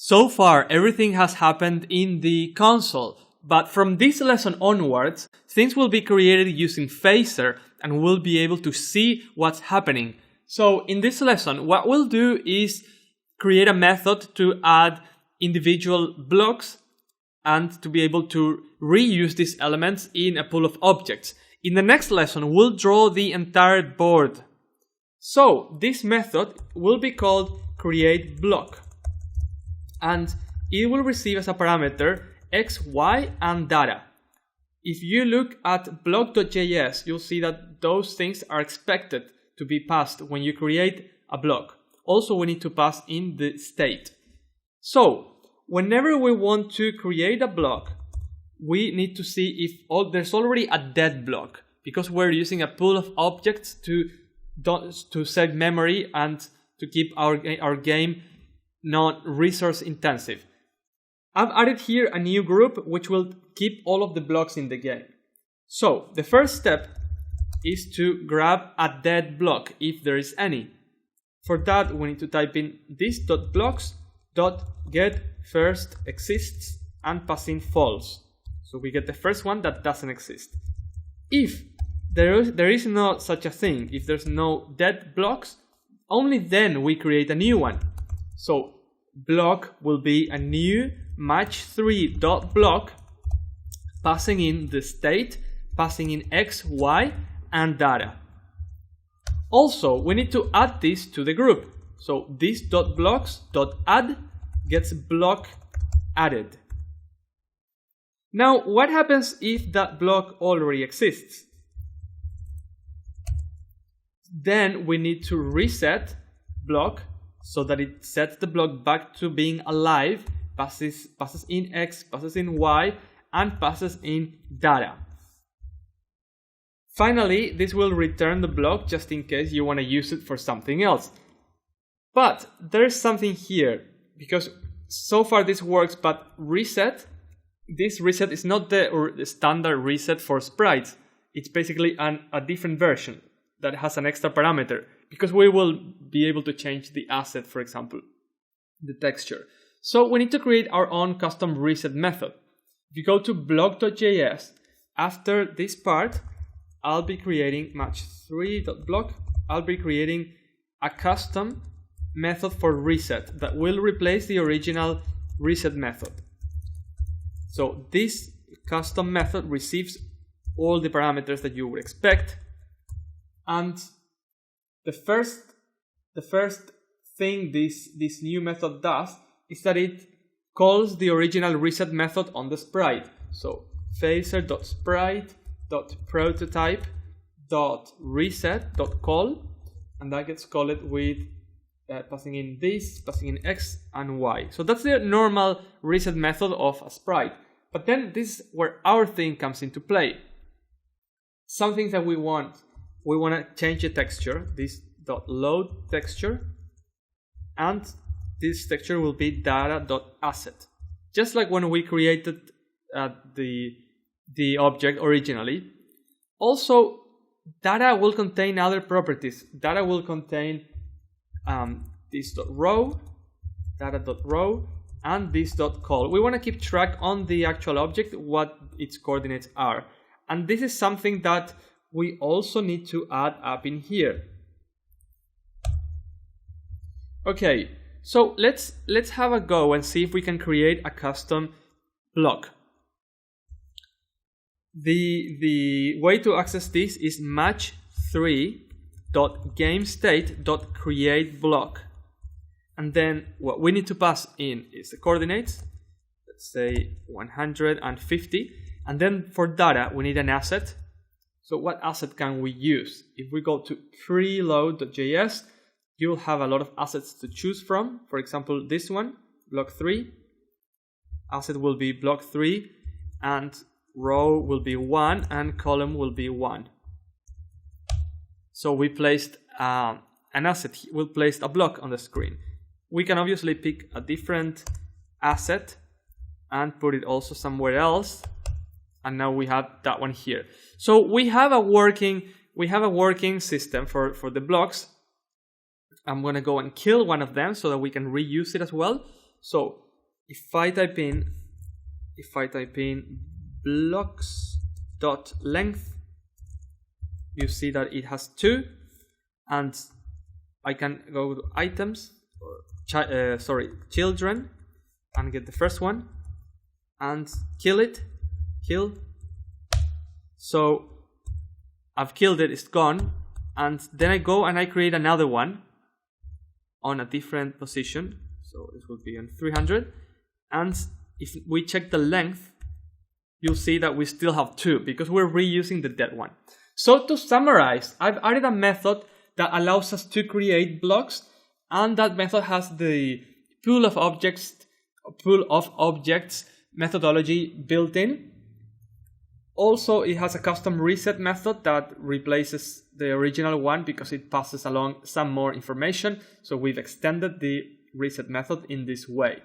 So far, everything has happened in the console, but from this lesson onwards, things will be created using Phaser and we'll be able to see what's happening. So in this lesson, what we'll do is create a method to add individual blocks and to be able to reuse these elements in a pool of objects. In the next lesson, we'll draw the entire board. So this method will be called createBlock, and it will receive as a parameter x, y, and data. If you look at block.js, you'll see that those things are expected to be passed when you create a block. Also, we need to pass in the state. So, whenever we want to create a block, we need to see if there's already a dead block, because we're using a pool of objects to save memory and to keep our game not resource intensive. I've added here a new group which will keep all of the blocks in the game. So the first step is to grab a dead block if there is any. For that, we need to type in this.blocks.getFirstExists and pass in false. So we get the first one that doesn't exist. If there is no such a thing, if there's no dead blocks, only then we create a new one. So block will be a new match3.block, passing in the state, passing in x, y, and data. Also, we need to add this to the group. So this.blocks.add gets block added. Now, what happens if that block already exists? Then we need to reset block so that it sets the block back to being alive, passes in x, passes in y, and passes in data. Finally, this will return the block just in case you want to use it for something else. But there's something here, because so far this works, but this reset is not the standard reset for sprites. It's basically a different version that has an extra parameter, because we will be able to change the asset, for example, the texture. So we need to create our own custom reset method. If you go to block.js, after this part, I'll be creating match3.block. I'll be creating a custom method for reset that will replace the original reset method. So this custom method receives all the parameters that you would expect. And the first thing this new method does is that it calls the original reset method on the sprite. So phaser.sprite.prototype.reset.call, and that gets called with passing in this, passing in x and y. So that's the normal reset method of a sprite. But then this is where our thing comes into play. Something that we want to change the texture, this.load texture, and this texture will be data.asset. Just like when we created the object originally. Also, data will contain other properties. Data will contain this.row, data.row, and this.call. We want to keep track on the actual object what its coordinates are. And this is something that we also need to add up in here. Okay, so let's have a go and see if we can create a custom block. The way to access this is match3.gameState.createBlock. And then what we need to pass in is the coordinates, let's say 150. And then for data, we need an asset. So what asset can we use? If we go to preload.js, you'll have a lot of assets to choose from. For example, this one, block3. Asset will be block3, and row will be 1, and column will be 1. So we placed an asset, we placed a block on the screen. We can obviously pick a different asset and put it also somewhere else. And now we have that one here. So we have a working system for the blocks. I'm going to go and kill one of them so that we can reuse it as well. So if I type in blocks.length, you see that it has 2, and I can go to items, children, and get the first one, and kill. So I've killed it, it's gone, and then I go and I create another one on a different position, so it will be on 300, and if we check the length, you'll see that we still have 2 because we're reusing the dead one. So to summarize, I've added a method that allows us to create blocks, and that method has the pool of objects methodology built in. Also, it has a custom reset method that replaces the original one because it passes along some more information. So we've extended the reset method in this way.